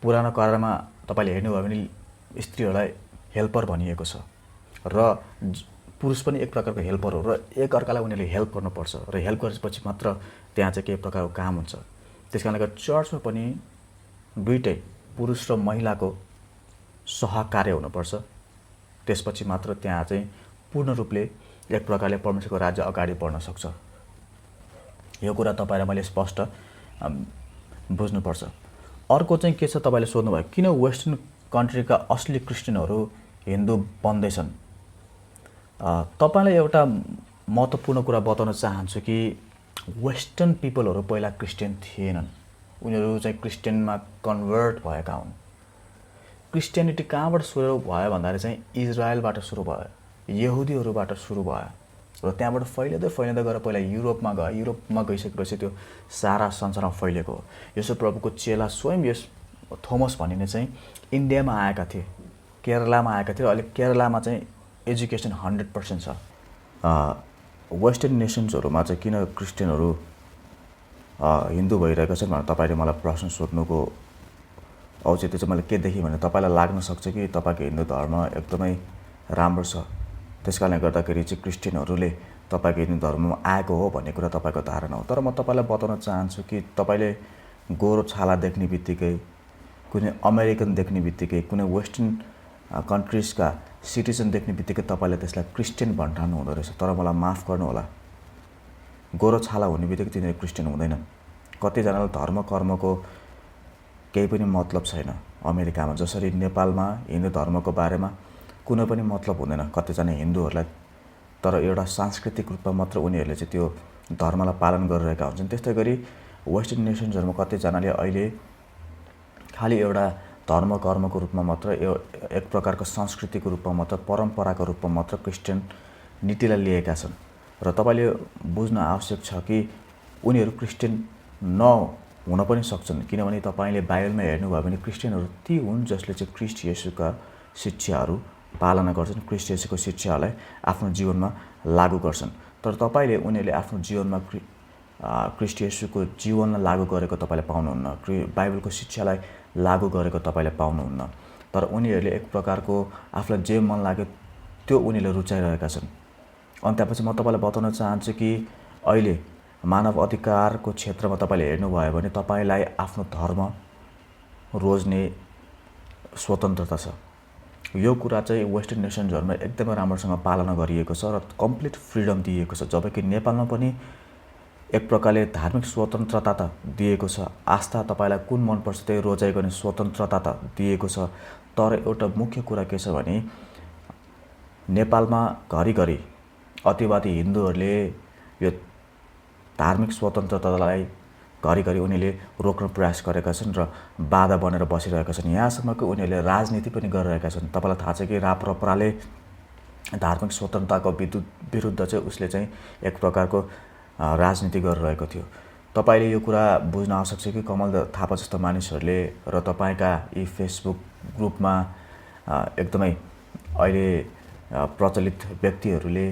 पुरानो करारमा तपाईँले हेर्नुभयो भने स्त्रीहरूलाई हेल्पर भनिएको छ र पुरुष पनि एक प्रकारको हेल्पर हो र एक अर्कालाई उनीहरूले हेल्प गर्नुपर्छ र हेल्प गरेपछि मात्र त्यहाँ चाहिँ केही प्रकारको काम हुन्छ। त्यस कारणले गर्दा चर्चमा पनि दुइटै पुरुष र महिलाको सहकार्य हुनुपर्छ, त्यसपछि मात्र त्यहाँ चाहिँ पूर्ण रूपले एक प्रकारले परमेश्वरको राज्य अगाडि बढ्न सक्छ। यो कुरा तपाईँ र मैले स्पष्ट बुझ्नुपर्छ। अर्को चाहिँ के छ, तपाईँले सोध्नुभयो किन वेस्टर्न कन्ट्रीका असली क्रिस्चियनहरू हिन्दू बन्दैछन्। तपाईँलाई एउटा महत्त्वपूर्ण कुरा बताउन चाहन्छु कि वेस्टर्न पिपलहरू पहिला क्रिस्चियन थिएनन्, उनीहरू चाहिँ क्रिस्चियनमा कन्भर्ट भएका हुन्। क्रिस्चियनिटी कहाँबाट सुरु भयो भन्दाखेरि चाहिँ इजरायलबाट सुरु भयो, यहुदीहरूबाट सुरु भयो र त्यहाँबाट फैलिँदै गएर पहिला युरोपमा गयो। युरोपमा गइसकेपछि त्यो सारा संसारमा फैलिएको हो। यसो प्रभुको चेला स्वयं यस थोमस भनिने चाहिँ इन्डियामा आएका थिए, केरलामा आएका थिए। अहिले केरलामा चाहिँ एजुकेसन 100% छ। वेस्टर्न नेसन्सहरूमा चाहिँ किन क्रिस्चियनहरू हिन्दू भइरहेका छन् भनेर तपाईँले मलाई प्रश्न सोध्नुको औचित्य चाहिँ मैले के देखेँ भने तपाईँलाई लाग्न सक्छ कि तपाईँको हिन्दू धर्म एकदमै राम्रो छ, त्यस कारणले गर्दाखेरि चाहिँ क्रिस्चियनहरूले तपाईँको हिन्दू धर्ममा आएको हो भन्ने कुरा तपाईँको धारणा हो। तर म तपाईँलाई बताउन चाहन्छु कि तपाईँले गोरो छाला देख्ने बित्तिकै, कुनै अमेरिकन देख्ने बित्तिकै, कुनै वेस्टर्न कन्ट्रिजका सिटिजन देख्ने बित्तिकै तपाईँले त्यसलाई क्रिस्चियन भन्ठान्नु हुँदो रहेछ। तर मलाई माफ गर्नु होला, गोरो छाला हुने बित्तिकै तिनीहरू क्रिस्चियन हुँदैनन्। कतिजनालाई धर्म कर्मको केही पनि मतलब छैन अमेरिकामा, जसरी नेपालमा हिन्दू धर्मको बारेमा कुनै पनि मतलब हुँदैन कतिजना हिन्दूहरूलाई, तर एउटा सांस्कृतिक रूपमा मात्र उनीहरूले चाहिँ त्यो धर्मलाई पालन गरिरहेका हुन्छन्। त्यस्तै गरी वेस्टर्न नेसन्सहरूमा कतिजनाले अहिले खालि एउटा धर्म कर्मको रूपमा मात्र, एक प्रकारको संस्कृतिको रूपमा मात्र, परम्पराको रूपमा मात्र क्रिस्चियन नीतिलाई लिएका छन्। र तपाईँले बुझ्न आवश्यक छ कि उनीहरू क्रिस्चियन हुन पनि सक्छन्, किनभने तपाईँले बाइबलमा हेर्नुभयो भने क्रिस्चियनहरू ती हुन् जसले चाहिँ ख्रीष्ट येशूका शिक्षाहरू पालना गर्छन्, ख्रीष्ट येशूको शिक्षाहरूलाई आफ्नो जीवनमा लागू गर्छन्। तर तपाईँले उनीहरूले आफ्नो जीवनमा ख्रीष्ट येशूको जीवनलाई लागू गरेको तपाईँले पाउनुहुन्न, बाइबलको शिक्षालाई लागू गरेको तपाईँले पाउनुहुन्न। तर उनीहरूले एक प्रकारको आफूलाई जे मन लाग्यो त्यो उनीहरूले रुचाइरहेका छन्। अनि त्यसपछि म तपाईँलाई बताउन चाहन्छु कि अहिले मानव अधिकारको क्षेत्रमा तपाईँले हेर्नुभयो भने तपाईँलाई आफ्नो धर्म रोज्ने स्वतन्त्रता छ। यो कुरा चाहिँ वेस्टर्न नेसन्सहरूमा एकदमै राम्रोसँग पालना गरिएको छ र कम्प्लिट फ्रिडम दिएको छ, जबकि नेपालमा पनि एक प्रकारले धार्मिक स्वतन्त्रता त दिएको छ, आस्था तपाईँलाई कुन मनपर्छ त्यही रोजाइ गर्ने स्वतन्त्रता त दिएको छ। तर एउटा मुख्य कुरा के छ भने नेपालमा घरिघरि अतिवादी हिन्दूहरूले यो धार्मिक स्वतन्त्रतालाई घरिघरि उनीहरूले रोक्न प्रयास गरेका छन् र बाधा बनेर बसिरहेका छन्। यहाँसम्म कि उनीहरूले राजनीति पनि गरिरहेका छन्। तपाईँलाई थाहा छ कि राप्रपाले धार्मिक स्वतन्त्रताको विरुद्ध चाहिँ उसले चाहिँ एक प्रकारको राजनीति गरिरहेको थियो। तपाईँले यो कुरा बुझ्न आवश्यक छ कि कमल थापा जस्तो मानिसहरूले र तपाईँका यी फेसबुक ग्रुपमा एकदमै अहिले प्रचलित व्यक्तिहरूले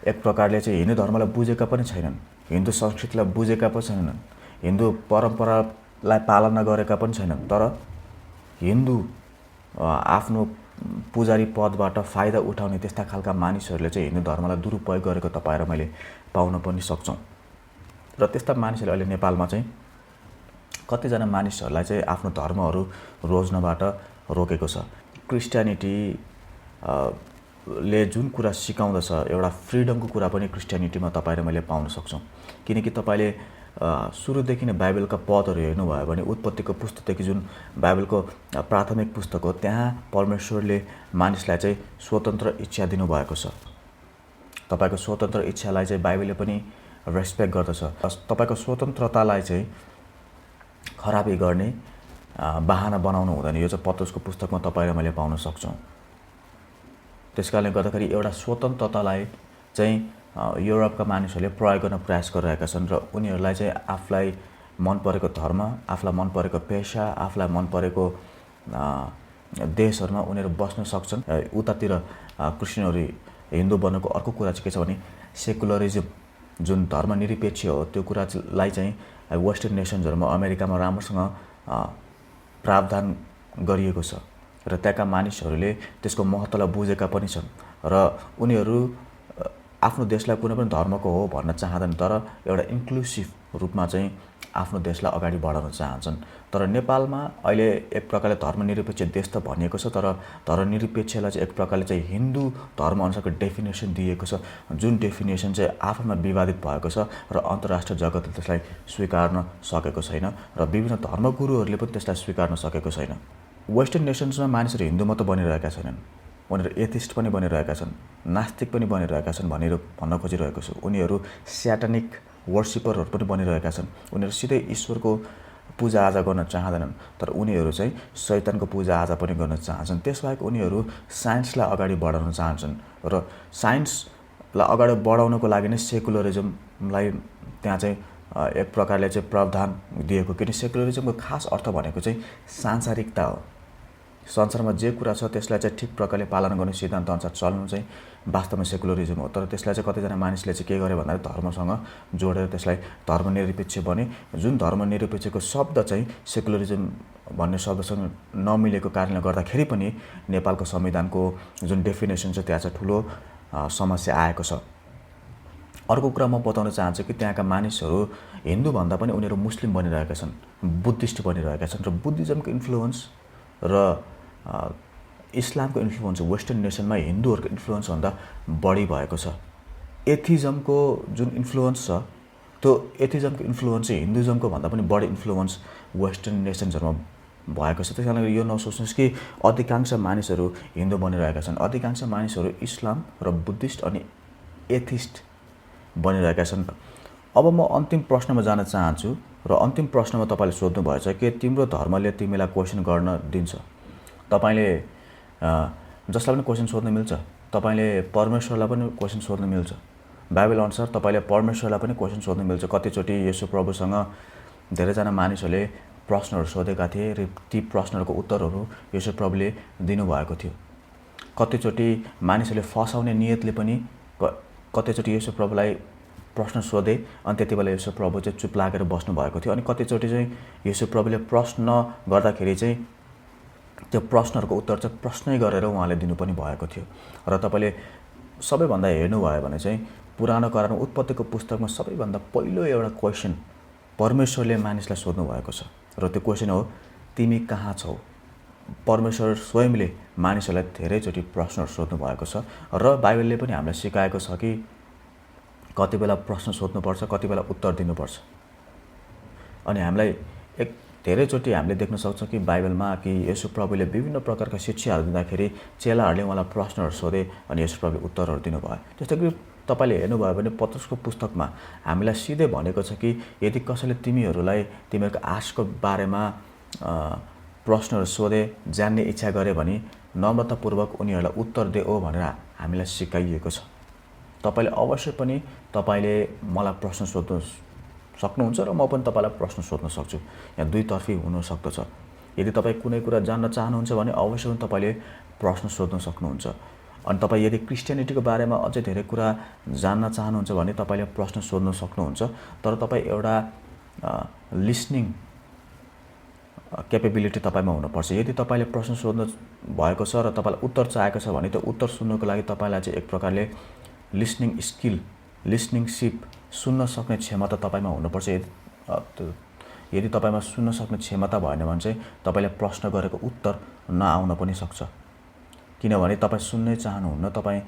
एक प्रकारले चाहिँ हिन्दू धर्मलाई बुझेका पनि छैनन्, हिन्दू संस्कृतिलाई बुझेका पनि छैनन्, हिन्दू परम्परालाई पालना गरेका पनि छैनन्। तर हिन्दू आफ्नो पुजारी पदबाट फाइदा उठाउने त्यस्ता खालका मानिसहरूले चाहिँ हिन्दू धर्मलाई दुरुपयोग गरेको तपाईँ र मैले पाउन पनि सक्छौँ। र त्यस्ता मानिसहरूले अहिले नेपालमा चाहिँ कतिजना मानिसहरूलाई चाहिँ आफ्नो धर्महरू रोज्नबाट रोकेको छ। क्रिस्चियनिटी ले जुन कुरा सिकाउँदछ एउटा फ्रिडमको कुरा पनि क्रिस्चियनिटीमा तपाईँ र मैले पाउन सक्छौँ। किनकि तपाईँले सुरुदेखि नै बाइबलका पदहरू हेर्नुभयो भने उत्पत्तिको पुस्तकदेखि जुन बाइबलको प्राथमिक पुस्तक हो त्यहाँ परमेश्वरले मानिसलाई चाहिँ स्वतन्त्र इच्छा दिनुभएको छ। तपाईँको स्वतन्त्र इच्छालाई चाहिँ बाइबलले पनि रेस्पेक्ट गर्दछ। तपाईँको स्वतन्त्रतालाई चाहिँ खराबी गर्ने बहाना बनाउनु हुँदैन। यो चाहिँ पत्रुसको पुस्तकमा तपाईँ र मैले पाउन सक्छौँ। त्यसकारणले गर्दाखेरि एउटा स्वतन्त्रतालाई चाहिँ युरोपका मानिसहरूले प्रयोग गर्न प्रयास गरिरहेका छन् र उनीहरूलाई चाहिँ आफूलाई मन परेको धर्म, आफूलाई मन परेको पेसा, आफूलाई मन परेको देशहरूमा उनीहरू बस्न सक्छन्। उतातिर क्रिस्चियनहरू हिन्दू बन्नुको अर्को कुरा चाहिँ के छ भने सेकुलरिजम जुन धर्मनिरपेक्ष हो त्यो कुरालाई चाहिँ वेस्टर्न नेसन्सहरूमा अमेरिकामा राम्रोसँग प्रावधान गरिएको छ र त्यहाँका मानिसहरूले त्यसको महत्त्वलाई बुझेका पनि छन् र उनीहरू आफ्नो देशलाई कुनै पनि धर्मको हो भन्न चाहँदैन, तर एउटा इन्क्लुसिभ रूपमा चाहिँ आफ्नो देशलाई अगाडि बढाउन चाहन्छन्। तर नेपालमा अहिले एक प्रकारले धर्मनिरपेक्ष देश त भनिएको छ, तर धर्मनिरपेक्षलाई चाहिँ एक प्रकारले चाहिँ हिन्दू धर्मअनुसारको डेफिनेसन दिएको छ, जुन डेफिनेसन चाहिँ आफैमा विवादित भएको छ र अन्तर्राष्ट्रिय जगतले त्यसलाई स्वीकार्न सकेको छैन र विभिन्न धर्मगुरुहरूले पनि त्यसलाई स्वीकार्न सकेको छैन। वेस्टर्न नेसन्समा मानिसहरू हिन्दू मात्र बनिरहेका छैनन्, उनीहरू एथिस्ट पनि बनिरहेका छन्, नास्तिक पनि बनिरहेका छन् भनेर भन्न खोजिरहेको छु। उनीहरू स्याटानिक वर्सिपरहरू पनि बनिरहेका छन्। उनीहरू सिधै ईश्वरको पूजाआजा गर्न चाहँदैनन्, तर उनीहरू चाहिँ शैतानको पूजाआजा पनि गर्न चाहन्छन्। त्यसबाहेक उनीहरू साइन्सलाई अगाडि बढाउन चाहन्छन् र साइन्सलाई अगाडि बढाउनको लागि नै सेकुलरिजमलाई त्यहाँ चाहिँ एक प्रकारले चाहिँ प्रावधान दिएको। किन सेकुलरिजमको खास अर्थ भनेको चाहिँ सांसारिकता हो। संसारमा जे कुरा छ त्यसलाई चाहिँ ठिक प्रकारले पालन गर्ने सिद्धान्त अनुसार चल्नु चाहिँ वास्तवमा सेकुलरिजम हो। तर त्यसलाई चाहिँ कतिजना मानिसले चाहिँ के गरे भन्दाखेरि धर्मसँग जोडेर त्यसलाई धर्मनिरपेक्ष बने। जुन धर्मनिरपेक्षको शब्द चाहिँ सेकुलरिजम भन्ने शब्दसँग नमिलेको कारणले गर्दाखेरि पनि नेपालको संविधानको जुन डेफिनेसन छ त्यहाँ चाहिँ ठुलो समस्या आएको छ। अर्को कुरा म बताउन चाहन्छु कि त्यहाँका मानिसहरू हिन्दूभन्दा पनि उनीहरू मुस्लिम बनिरहेका छन्, बुद्धिस्ट बनिरहेका छन् र बुद्धिज्मको इन्फ्लुएन्स र इस्लामको इन्फ्लुएन्स वेस्टर्न नेसनमा हिन्दूहरूको इन्फ्लुएन्सभन्दा बढी भएको छ। एथिजमको जुन इन्फ्लुएन्स छ त्यो एथिजमको इन्फ्लुएन्स चाहिँ हिन्दुजमको भन्दा पनि बढी इन्फ्लुएन्स वेस्टर्न नेसन्सहरूमा भएको छ। त्यस कारणले यो नसोच्नुहोस् कि अधिकांश मानिसहरू हिन्दू बनिरहेका छन्। अधिकांश मानिसहरू इस्लाम र बुद्धिस्ट अनि एथिस्ट बनिरहेका छन्। अब म अन्तिम प्रश्नमा जान चाहन्छु र अन्तिम प्रश्नमा तपाईँले सोध्नु भएछ कि तिम्रो धर्मले तिमीलाई क्वेसन गर्न दिन्छ। तपाईँले जसलाई पनि क्वेसन सोध्न मिल्छ, तपाईँले परमेश्वरलाई पनि क्वेसन सोध्न मिल्छ। बाइबल अनुसार तपाईँले परमेश्वरलाई पनि क्वेसन सोध्न मिल्छ। कतिचोटि येशू प्रभुसँग धेरैजना मानिसहरूले प्रश्नहरू सोधेका थिए र ती प्रश्नहरूको उत्तरहरू येशू प्रभुले दिनुभएको थियो। कतिचोटि मानिसहरूले फसाउने नियतले पनि कतिचोटि येशू प्रभुलाई प्रश्न सोधे अनि त्यति बेला येशू प्रभु चाहिँ चुप लागेर बस्नुभएको थियो। अनि कतिचोटि चाहिँ येशू प्रभुले प्रश्न गर्दाखेरि चाहिँ त्यो प्रश्नहरूको उत्तर चाहिँ प्रश्नै गरेर उहाँले दिनु पनि भएको थियो। र तपाईँले सबैभन्दा हेर्नुभयो भने चाहिँ पुरानो करारमा उत्पत्तिको पुस्तकमा सबैभन्दा पहिलो एउटा क्वेसन परमेश्वरले मानिसलाई सोध्नु भएको छ र त्यो क्वेसन हो, तिमी कहाँ छौ? परमेश्वर स्वयंले मानिसहरूलाई धेरैचोटि प्रश्नहरू सोध्नु भएको छ र बाइबलले पनि हामीलाई सिकाएको छ कि कति बेला प्रश्न सोध्नुपर्छ, कति बेला उत्तर दिनुपर्छ। अनि हामीलाई धेरैचोटि हामीले देख्न सक्छौँ कि बाइबलमा कि येशू प्रभुले विभिन्न प्रकारका शिक्षाहरू दिँदाखेरि चेलाहरूले उहाँलाई प्रश्नहरू सोधे अनि येशू प्रभुले उत्तरहरू दिनुभयो। जस्तो कि तपाईँले हेर्नुभयो भने पत्रुसको पुस्तकमा हामीलाई सिधै भनेको छ कि यदि कसैले तिमीहरूको आशको बारेमा प्रश्नहरू सोधे, जान्ने इच्छा गरे भने नम्रतापूर्वक उनीहरूलाई उत्तर देऊ भनेर हामीलाई सिकाइएको छ। तपाईँले अवश्य पनि तपाईँले मलाई प्रश्न सोध्नु सक्नुहुन्छ र म पनि तपाईँलाई प्रश्न सोध्न सक्छु। यहाँ दुईतर्फी हुन सक्दछ। यदि तपाईँ कुनै कुरा जान्न चाहनुहुन्छ भने अवश्य पनि तपाईँले प्रश्न सोध्न सक्नुहुन्छ। अनि तपाईँ यदि क्रिस्चियनिटीको बारेमा अझै धेरै कुरा जान्न चाहनुहुन्छ भने तपाईँले प्रश्न सोध्न सक्नुहुन्छ। तर तपाईँ एउटा लिसनिङ क्यापेबिलिटी तपाईँमा हुनुपर्छ। यदि तपाईँले प्रश्न सोध्नु भएको छ र तपाईँलाई उत्तर चाहेको छ भने त्यो उत्तर सुन्नको लागि तपाईँलाई चाहिँ एक प्रकारले लिसनिङ स्किल, लिसनिङ सिप, सुन्न सक्ने क्षमता तपाईँमा हुनुपर्छ। यदि तपाईँमा सुन्न सक्ने क्षमता भएन भने चाहिँ तपाईँले प्रश्न गरेको उत्तर नआउन पनि सक्छ। किनभने तपाईँ सुन्नै चाहनुहुन्न, तपाईँ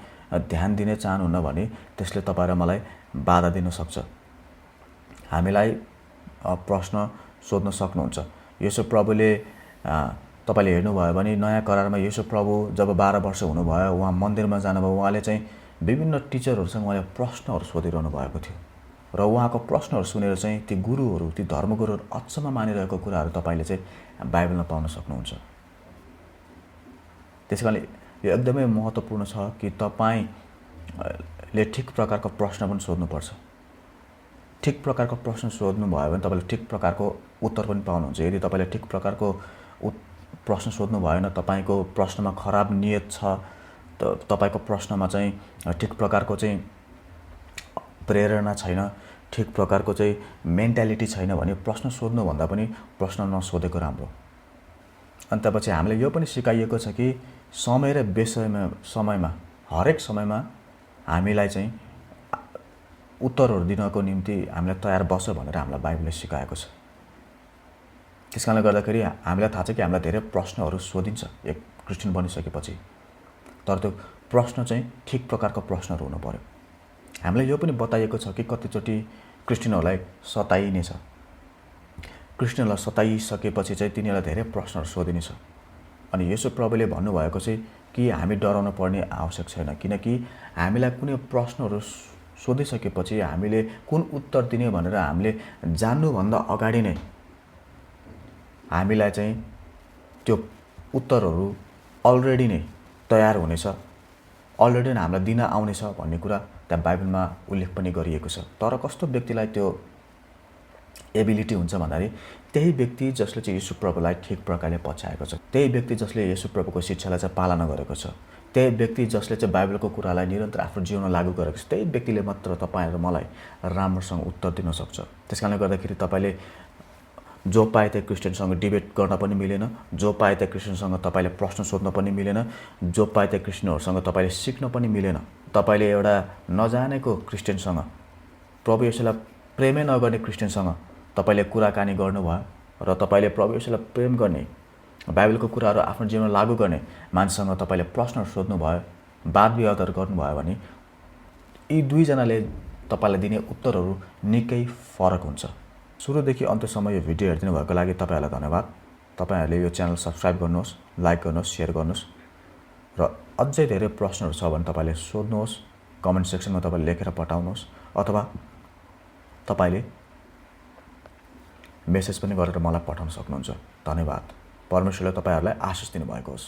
ध्यान दिनै चाहनुहुन्न भने त्यसले तपाईँ र मलाई बाधा दिन सक्छ। हामीलाई प्रश्न सोध्न सक्नुहुन्छ। येशू प्रभुले तपाईँले हेर्नुभयो भने नयाँ करारमा येशू प्रभु जब 12 वर्ष हुनुभयो, उहाँ मन्दिरमा जानुभयो, उहाँले चाहिँ विभिन्न टिचरहरूसँग उहाँले प्रश्नहरू सोधिरहनु भएको थियो र उहाँको प्रश्नहरू सुनेर चाहिँ ती गुरुहरू, ती धर्मगुरुहरू अचम्म मानिरहेको कुराहरू तपाईँले चाहिँ बाइबलमा पाउन सक्नुहुन्छ। त्यसकारणले यो एकदमै महत्त्वपूर्ण छ कि तपाईँले ठिक प्रकारको प्रश्न पनि सोध्नुपर्छ। ठिक प्रकारको प्रश्न सोध्नुभयो भने तपाईँले ठिक प्रकारको उत्तर पनि पाउनुहुन्छ। यदि तपाईँले ठिक प्रकारको प्रश्न सोध्नु भएन, तपाईँको प्रश्नमा खराब नियत छ, तपाईँको प्रश्नमा चाहिँ ठिक प्रकारको चाहिँ प्रेरणा छैन, ठिक प्रकारको चाहिँ मेन्टालिटी छैन भने प्रश्न सोध्नुभन्दा पनि प्रश्न नसोधेको राम्रो। अनि त्यसपछि हामीले यो पनि सिकाइएको छ कि समय र समयमा हरेक समयमा हामीलाई चाहिँ उत्तरहरू दिनको निम्ति हामीलाई तयार बस्छ भनेर हामीलाई बाइबलले सिकाएको छ। त्यस कारणले गर्दाखेरि हामीलाई थाहा छ कि हामीलाई धेरै प्रश्नहरू सोधिन्छ एक क्रिस्चियन बनिसकेपछि। तर त्यो प्रश्न चाहिँ ठिक प्रकारको प्रश्नहरू हुनु पर्यो। हामीलाई यो पनि बताइएको छ कि कतिचोटि क्रिस्चियनहरूलाई सताइनेछ। क्रिस्चियनहरूलाई सताइसकेपछि चाहिँ तिनीहरूलाई धेरै प्रश्नहरू सोधिनेछ। अनि येशू प्रभुले भन्नुभएको चाहिँ कि हामी डराउन पर्ने आवश्यक छैन, किनकि हामीलाई कुनै प्रश्नहरू सोधिसकेपछि हामीले कुन उत्तर दिने भनेर हामीले जान्नुभन्दा अगाडि नै हामीलाई चाहिँ त्यो उत्तरहरू अलरेडी नै तयार हुनेछ, अलरेडी नै हामीलाई दिन आउनेछ भन्ने कुरा त्यहाँ बाइबलमा उल्लेख पनि गरिएको छ। तर कस्तो व्यक्तिलाई त्यो एबिलिटी हुन्छ भन्दाखेरि त्यही व्यक्ति जसले चाहिँ येशू प्रभुलाई ठिक प्रकारले पछ्याएको छ, त्यही व्यक्ति जसले येशू प्रभुको शिक्षालाई चाहिँ पालना गरेको छ, त्यही व्यक्ति जसले चाहिँ बाइबलको कुरालाई निरन्तर आफ्नो जीवनमा लागू गरेको छ, त्यही व्यक्तिले मात्र तपाईँ र मलाई राम्रोसँग उत्तर दिन सक्छ। त्यसकारणले गर्दाखेरि तपाईँले जो पाए त्यही क्रिस्चियनसँग डिबेट गर्न पनि मिलेन, जो पाए त्यही क्रिस्चियनसँग तपाईँले प्रश्न सोध्न पनि मिलेन, जो पाए त्यही क्रिस्चियनहरूसँग तपाईँले सिक्न पनि मिलेन। तपाईँले एउटा नजानेको क्रिस्चियनसँग, प्रभु येशूलाई प्रेमै नगर्ने क्रिस्चियनसँग तपाईँले कुराकानी गर्नुभयो र तपाईँले प्रभु येशूलाई प्रेम गर्ने, बाइबलको कुराहरू आफ्नो जीवनमा लागू गर्ने मान्छेसँग तपाईँले प्रश्नहरू सोध्नुभयो, वाद विवादहरू गर्नुभयो भने यी दुईजनाले तपाईँलाई दिने उत्तरहरू निकै फरक हुन्छ। सुरुदेखि अन्त्यसम्म यो भिडियो हेरिदिनु भएको लागि तपाईँहरूलाई धन्यवाद। तपाईँहरूले यो च्यानल सब्सक्राइब गर्नुहोस्, लाइक गर्नुहोस्, सेयर गर्नुहोस् र अझै धेरै प्रश्नहरू छ भने तपाईँले सोध्नुहोस्, कमेन्ट सेक्सनमा तपाईँले लेखेर पठाउनुहोस् अथवा तपाईँले मेसेज पनि गरेर मलाई पठाउन सक्नुहुन्छ। धन्यवाद। परमेश्वरले तपाईँहरूलाई आशिष दिनुभएको होस्।